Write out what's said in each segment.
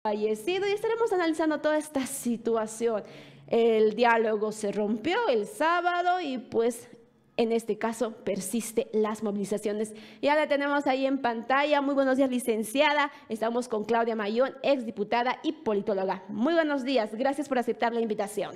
fallecido y estaremos analizando toda esta situación. El diálogo se rompió el sábado y pues en este caso persiste las movilizaciones. Ya la tenemos ahí en pantalla. Muy buenos días, licenciada. Estamos con Claudia Mayón, exdiputada y politóloga. Muy buenos días. Gracias por aceptar la invitación.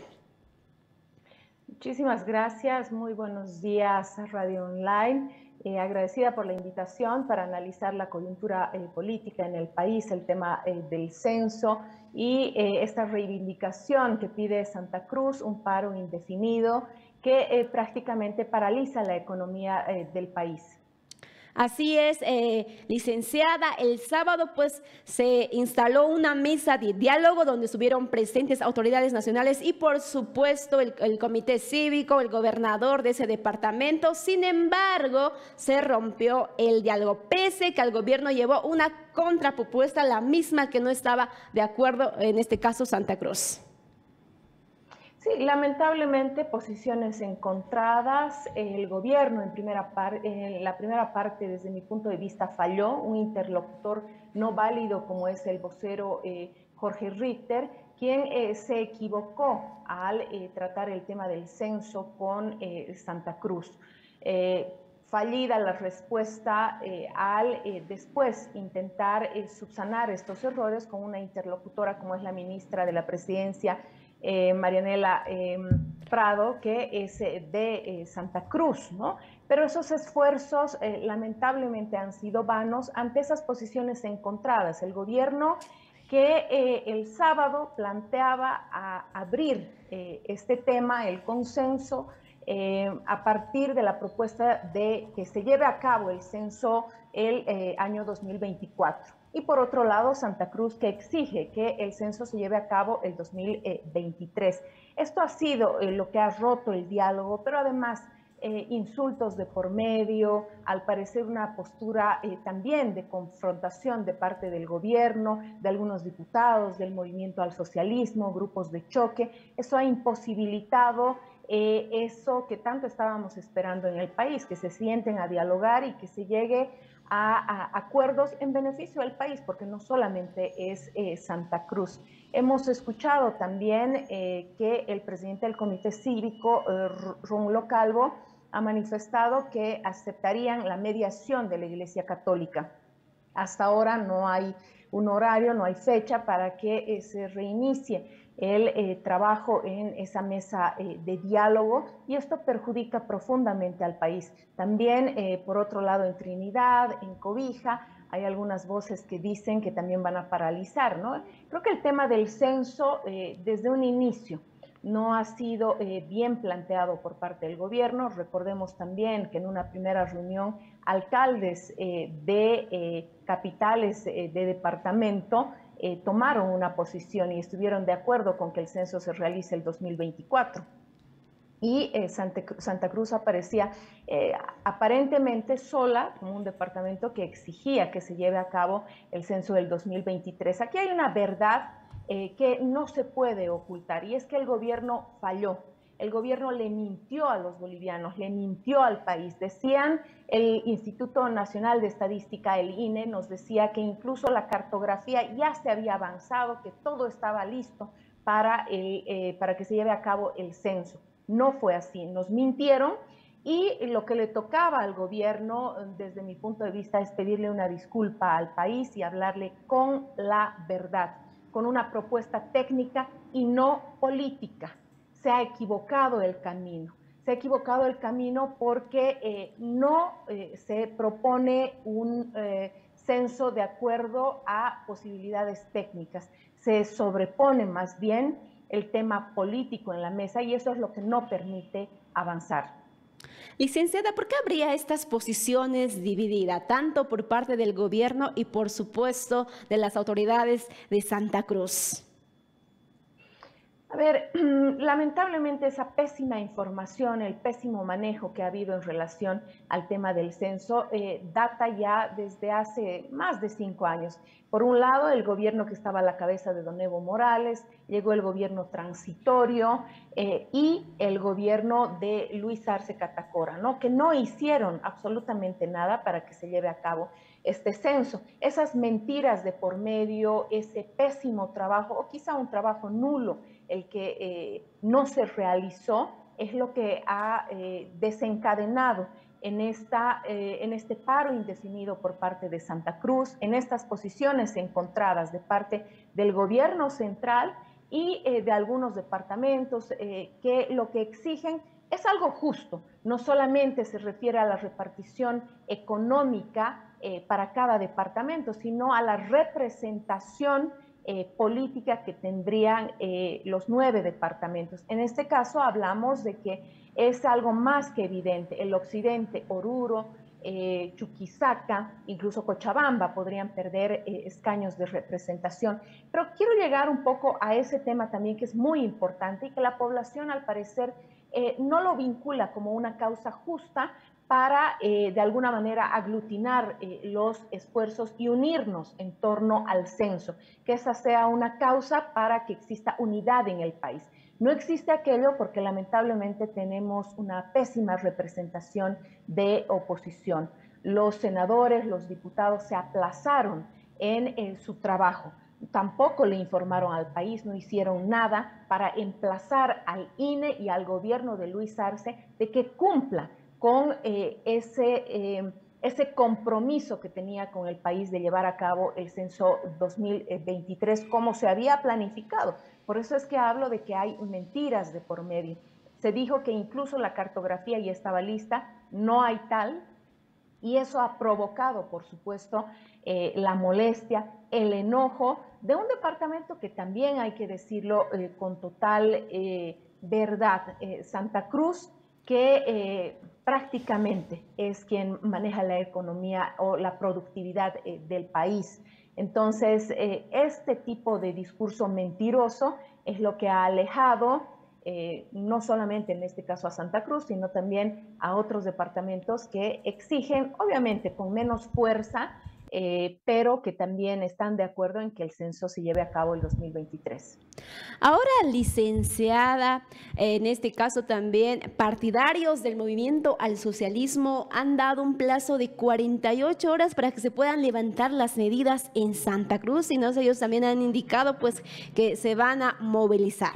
Muchísimas gracias. Muy buenos días, Radio Online. Agradecida por la invitación para analizar la coyuntura política en el país, el tema del censo y esta reivindicación que pide Santa Cruz, un paro indefinido que prácticamente paraliza la economía del país. Así es, licenciada. El sábado pues se instaló una mesa de diálogo donde estuvieron presentes autoridades nacionales y por supuesto el comité cívico, el gobernador de ese departamento. Sin embargo, se rompió el diálogo, pese que el gobierno llevó una contrapropuesta, la misma que no estaba de acuerdo, en este caso Santa Cruz. Sí, lamentablemente posiciones encontradas. El gobierno en la primera parte, desde mi punto de vista, falló. Un interlocutor no válido como es el vocero Jorge Richter, quien se equivocó al tratar el tema del censo con Santa Cruz. Fallida la respuesta al después intentar subsanar estos errores con una interlocutora como es la ministra de la Presidencia, Marianela Prado, que es de Santa Cruz, ¿no? Pero esos esfuerzos lamentablemente han sido vanos ante esas posiciones encontradas. El gobierno que el sábado planteaba abrir este tema, el consenso, a partir de la propuesta de que se lleve a cabo el censo el año 2024. Y por otro lado, Santa Cruz, que exige que el censo se lleve a cabo el 2023. Esto ha sido lo que ha roto el diálogo, pero además insultos de por medio, al parecer una postura también de confrontación de parte del gobierno, de algunos diputados, del movimiento al socialismo, grupos de choque. Eso ha imposibilitado eso que tanto estábamos esperando en el país, que se sienten a dialogar y que se llegue a acuerdos en beneficio del país, porque no solamente es Santa Cruz. Hemos escuchado también que el presidente del Comité Cívico, Rómulo Calvo, ha manifestado que aceptarían la mediación de la Iglesia Católica. Hasta ahora no hay un horario, no hay fecha para que se reinicie el trabajo en esa mesa de diálogo, y esto perjudica profundamente al país. También, por otro lado, en Trinidad, en Cobija, hay algunas voces que dicen que también van a paralizar, ¿no? Creo que el tema del censo, desde un inicio, no ha sido bien planteado por parte del gobierno. Recordemos también que en una primera reunión, alcaldes de capitales de departamento tomaron una posición y estuvieron de acuerdo con que el censo se realice el 2024. Y Santa Cruz aparecía aparentemente sola como un departamento que exigía que se lleve a cabo el censo del 2023. Aquí hay una verdad que no se puede ocultar, y es que el gobierno falló. El gobierno le mintió a los bolivianos, le mintió al país. Decían, el Instituto Nacional de Estadística, el INE, nos decía que incluso la cartografía ya se había avanzado, que todo estaba listo para que se lleve a cabo el censo. No fue así, nos mintieron, y lo que le tocaba al gobierno, desde mi punto de vista, es pedirle una disculpa al país y hablarle con la verdad, con una propuesta técnica y no política. Se ha equivocado el camino. Se ha equivocado el camino porque no se propone un censo de acuerdo a posibilidades técnicas. Se sobrepone más bien el tema político en la mesa, y eso es lo que no permite avanzar. Licenciada, ¿por qué habría estas posiciones divididas, tanto por parte del gobierno y por supuesto de las autoridades de Santa Cruz? A ver, lamentablemente esa pésima información, el pésimo manejo que ha habido en relación al tema del censo data ya desde hace más de 5 años. Por un lado, el gobierno que estaba a la cabeza de don Evo Morales, llegó el gobierno transitorio y el gobierno de Luis Arce Catacora, ¿no? Que no hicieron absolutamente nada para que se lleve a cabo este censo. Esas mentiras de por medio, ese pésimo trabajo o quizá un trabajo nulo, el que no se realizó, es lo que ha desencadenado en este paro indefinido por parte de Santa Cruz, en estas posiciones encontradas de parte del gobierno central y de algunos departamentos que lo que exigen es algo justo. No solamente se refiere a la repartición económica para cada departamento, sino a la representación política que tendrían los 9 departamentos. En este caso hablamos de que es algo más que evidente. El occidente, Oruro, Chuquisaca, incluso Cochabamba podrían perder escaños de representación. Pero quiero llegar un poco a ese tema también que es muy importante y que la población al parecer no lo vincula como una causa justa para de alguna manera aglutinar los esfuerzos y unirnos en torno al censo, que esa sea una causa para que exista unidad en el país. No existe aquello porque lamentablemente tenemos una pésima representación de oposición. Los senadores, los diputados se aplazaron en su trabajo. Tampoco le informaron al país, no hicieron nada para emplazar al INE y al gobierno de Luis Arce de que cumpla con ese compromiso que tenía con el país de llevar a cabo el censo 2023 como se había planificado. Por eso es que hablo de que hay mentiras de por medio. Se dijo que incluso la cartografía ya estaba lista, no hay tal, y eso ha provocado, por supuesto, la molestia, el enojo de un departamento que también hay que decirlo con total verdad, Santa Cruz, que prácticamente es quien maneja la economía o la productividad del país. Entonces, este tipo de discurso mentiroso es lo que ha alejado no solamente en este caso a Santa Cruz, sino también a otros departamentos que exigen, obviamente con menos fuerza, pero que también están de acuerdo en que el censo se lleve a cabo el 2023. Ahora, licenciada, en este caso también partidarios del movimiento al socialismo han dado un plazo de 48 horas para que se puedan levantar las medidas en Santa Cruz, y no sé, ellos también han indicado pues que se van a movilizar.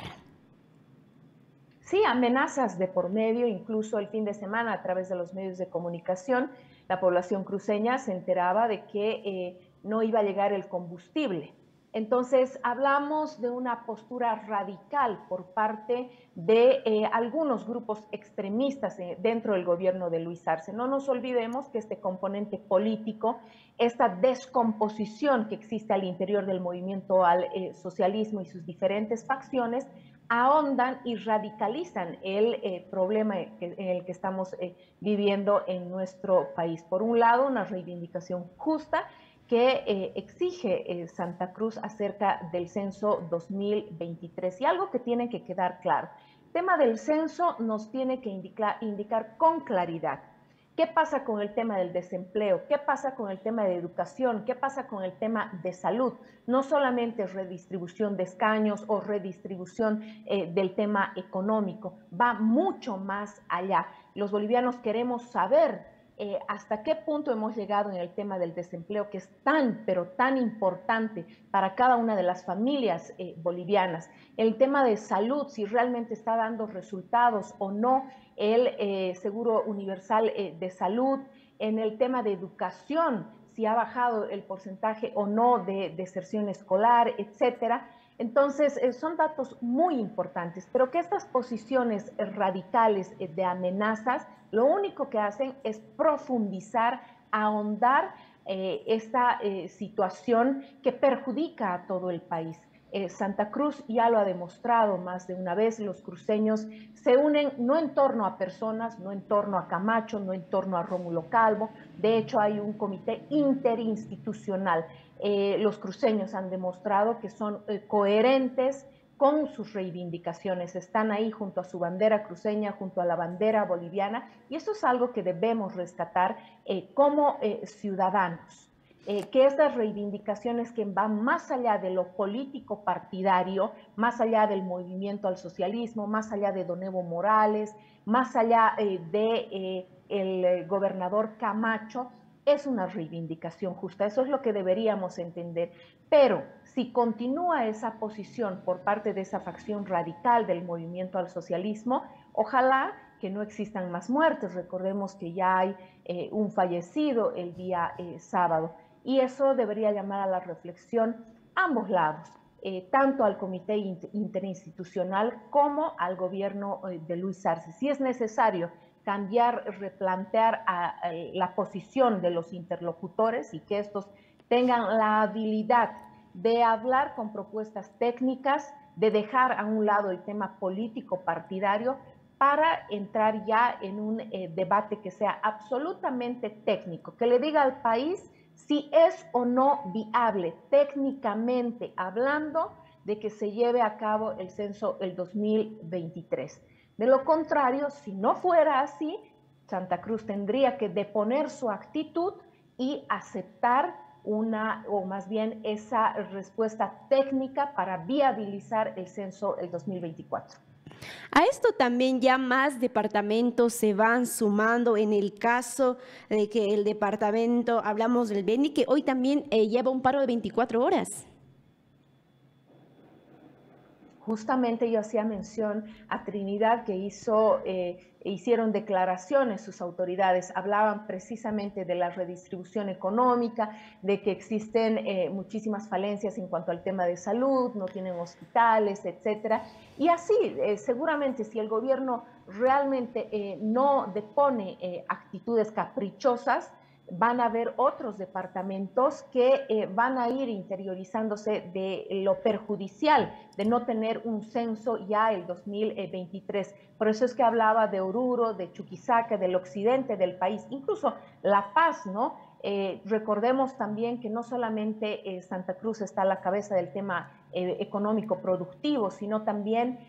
Sí, amenazas de por medio, incluso el fin de semana a través de los medios de comunicación, la población cruceña se enteraba de que no iba a llegar el combustible. Entonces, hablamos de una postura radical por parte de algunos grupos extremistas dentro del gobierno de Luis Arce. No nos olvidemos que este componente político, esta descomposición que existe al interior del movimiento al socialismo y sus diferentes facciones, ahondan y radicalizan el problema en el que estamos viviendo en nuestro país. Por un lado, una reivindicación justa que exige Santa Cruz acerca del censo 2023. Y algo que tiene que quedar claro, el tema del censo nos tiene que indicar con claridad qué pasa con el tema del desempleo, qué pasa con el tema de educación, qué pasa con el tema de salud. No solamente redistribución de escaños o redistribución del tema económico, va mucho más allá. Los bolivianos queremos saber hasta qué punto hemos llegado en el tema del desempleo, que es tan, pero tan importante para cada una de las familias bolivianas. El tema de salud, si realmente está dando resultados o no el Seguro Universal de Salud. En el tema de educación, si ha bajado el porcentaje o no de deserción escolar, etcétera. Entonces, son datos muy importantes, pero que estas posiciones radicales de amenazas, lo único que hacen es profundizar, ahondar esta situación que perjudica a todo el país. Santa Cruz ya lo ha demostrado más de una vez, los cruceños se unen no en torno a personas, no en torno a Camacho, no en torno a Rómulo Calvo, de hecho hay un comité interinstitucional. Los cruceños han demostrado que son coherentes con sus reivindicaciones, están ahí junto a su bandera cruceña, junto a la bandera boliviana, y eso es algo que debemos rescatar como ciudadanos. Que estas reivindicaciones que van más allá de lo político partidario, más allá del movimiento al socialismo, más allá de Don Evo Morales, más allá del gobernador Camacho, es una reivindicación justa, eso es lo que deberíamos entender. Pero si continúa esa posición por parte de esa facción radical del movimiento al socialismo, ojalá que no existan más muertes. Recordemos que ya hay un fallecido el día sábado, y eso debería llamar a la reflexión a ambos lados. Tanto al Comité Interinstitucional como al gobierno de Luis Arce. Si es necesario cambiar, replantear la posición de los interlocutores y que estos tengan la habilidad de hablar con propuestas técnicas, de dejar a un lado el tema político partidario para entrar ya en un debate que sea absolutamente técnico, que le diga al país si es o no viable técnicamente hablando de que se lleve a cabo el censo el 2023. De lo contrario, si no fuera así, Santa Cruz tendría que deponer su actitud y aceptar o más bien esa respuesta técnica para viabilizar el censo el 2024. A esto también ya más departamentos se van sumando en el caso de que el departamento, hablamos del Beni, que hoy también lleva un paro de 24 horas. Justamente yo hacía mención a Trinidad, que hicieron declaraciones sus autoridades, hablaban precisamente de la redistribución económica, de que existen muchísimas falencias en cuanto al tema de salud, no tienen hospitales, etcétera. Y así, seguramente si el gobierno realmente no depone actitudes caprichosas, van a haber otros departamentos que van a ir interiorizándose de lo perjudicial de no tener un censo ya el 2023. Por eso es que hablaba de Oruro, de Chuquisaca, del occidente del país, incluso La Paz, ¿no? Recordemos también que no solamente Santa Cruz está a la cabeza del tema económico productivo, sino también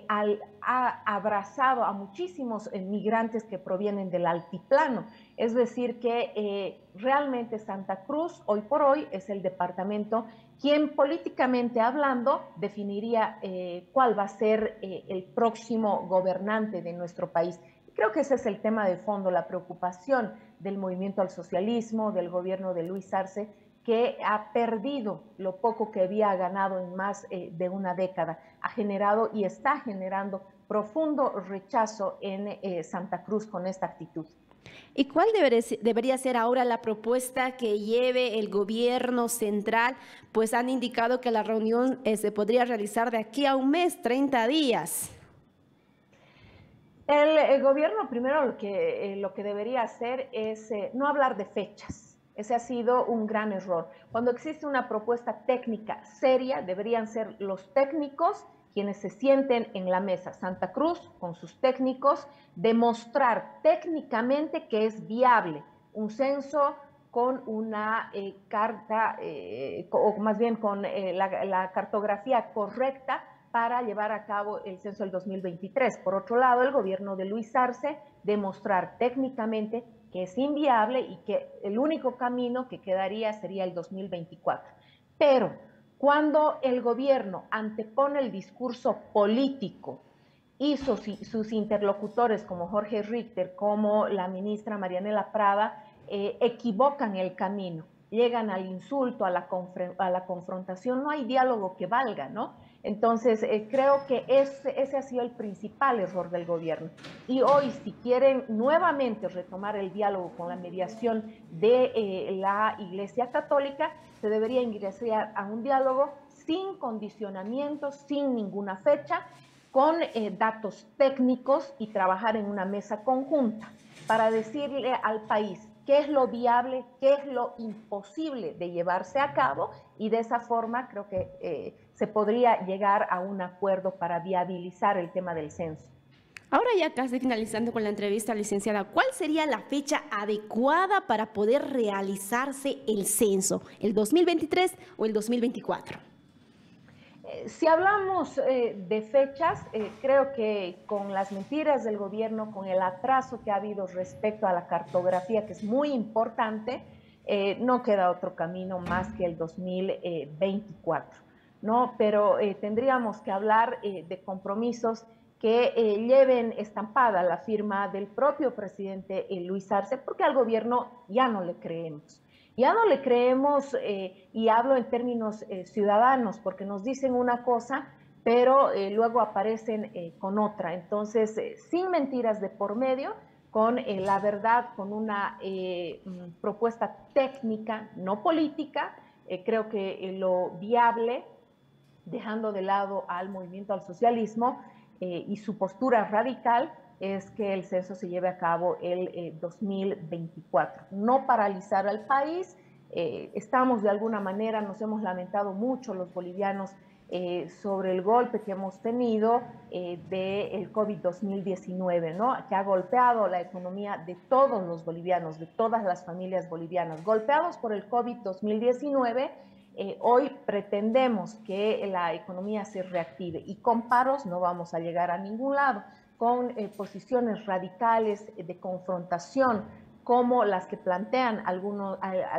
ha abrazado a muchísimos migrantes que provienen del altiplano. Es decir, que realmente Santa Cruz hoy por hoy es el departamento quien políticamente hablando definiría cuál va a ser el próximo gobernante de nuestro país. Creo que ese es el tema de fondo, la preocupación del movimiento al socialismo, del gobierno de Luis Arce, que ha perdido lo poco que había ganado en más de una década, ha generado y está generando profundo rechazo en Santa Cruz con esta actitud. ¿Y cuál debería ser ahora la propuesta que lleve el gobierno central? Pues han indicado que la reunión se podría realizar de aquí a un mes, 30 días. El gobierno primero lo que debería hacer es no hablar de fechas. Ese ha sido un gran error. Cuando existe una propuesta técnica seria, deberían ser los técnicos quienes se sienten en la mesa. Santa Cruz, con sus técnicos, demostrar técnicamente que es viable un censo con una carta, o más bien con la cartografía correcta para llevar a cabo el censo del 2023. Por otro lado, el gobierno de Luis Arce demostrar técnicamente que es inviable y que el único camino que quedaría sería el 2024. Pero cuando el gobierno antepone el discurso político y sus interlocutores como Jorge Richter, como la ministra Marianela Prada, equivocan el camino, llegan al insulto, a la confrontación, no hay diálogo que valga, ¿no? Entonces, creo que ese ha sido el principal error del gobierno. Y hoy, si quieren nuevamente retomar el diálogo con la mediación de la Iglesia Católica, se debería ingresar a un diálogo sin condicionamientos, sin ninguna fecha, con datos técnicos y trabajar en una mesa conjunta para decirle al país qué es lo viable, qué es lo imposible de llevarse a cabo, y de esa forma creo que se podría llegar a un acuerdo para viabilizar el tema del censo. Ahora ya casi finalizando con la entrevista, licenciada, ¿cuál sería la fecha adecuada para poder realizarse el censo? ¿El 2023 o el 2024? Si hablamos de fechas, creo que con las mentiras del gobierno, con el atraso que ha habido respecto a la cartografía, que es muy importante, no queda otro camino más que el 2024, ¿no? Pero tendríamos que hablar de compromisos que lleven estampada la firma del propio presidente Luis Arce, porque al gobierno ya no le creemos. Ya no le creemos, y hablo en términos ciudadanos, porque nos dicen una cosa, pero luego aparecen con otra. Entonces, sin mentiras de por medio, con la verdad, con una propuesta técnica, no política, creo que lo viable, dejando de lado al movimiento al socialismo y su postura radical, es que el censo se lleve a cabo el 2024. No paralizar al país. Estamos de alguna manera, nos hemos lamentado mucho los bolivianos sobre el golpe que hemos tenido del COVID 2019, ¿no? Que ha golpeado la economía de todos los bolivianos, de todas las familias bolivianas. Golpeados por el COVID 2019, hoy pretendemos que la economía se reactive y con paros no vamos a llegar a ningún lado. Con posiciones radicales de confrontación como las que plantean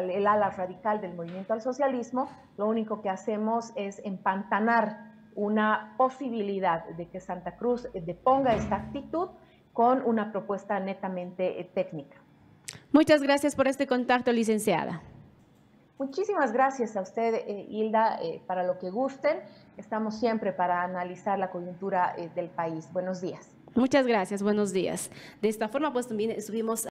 el ala radical del movimiento al socialismo, lo único que hacemos es empantanar una posibilidad de que Santa Cruz deponga esta actitud con una propuesta netamente técnica. Muchas gracias por este contacto, licenciada. Muchísimas gracias a usted, Hilda, para lo que gusten. Estamos siempre para analizar la coyuntura del país. Buenos días. Muchas gracias, buenos días. De esta forma, pues también estuvimos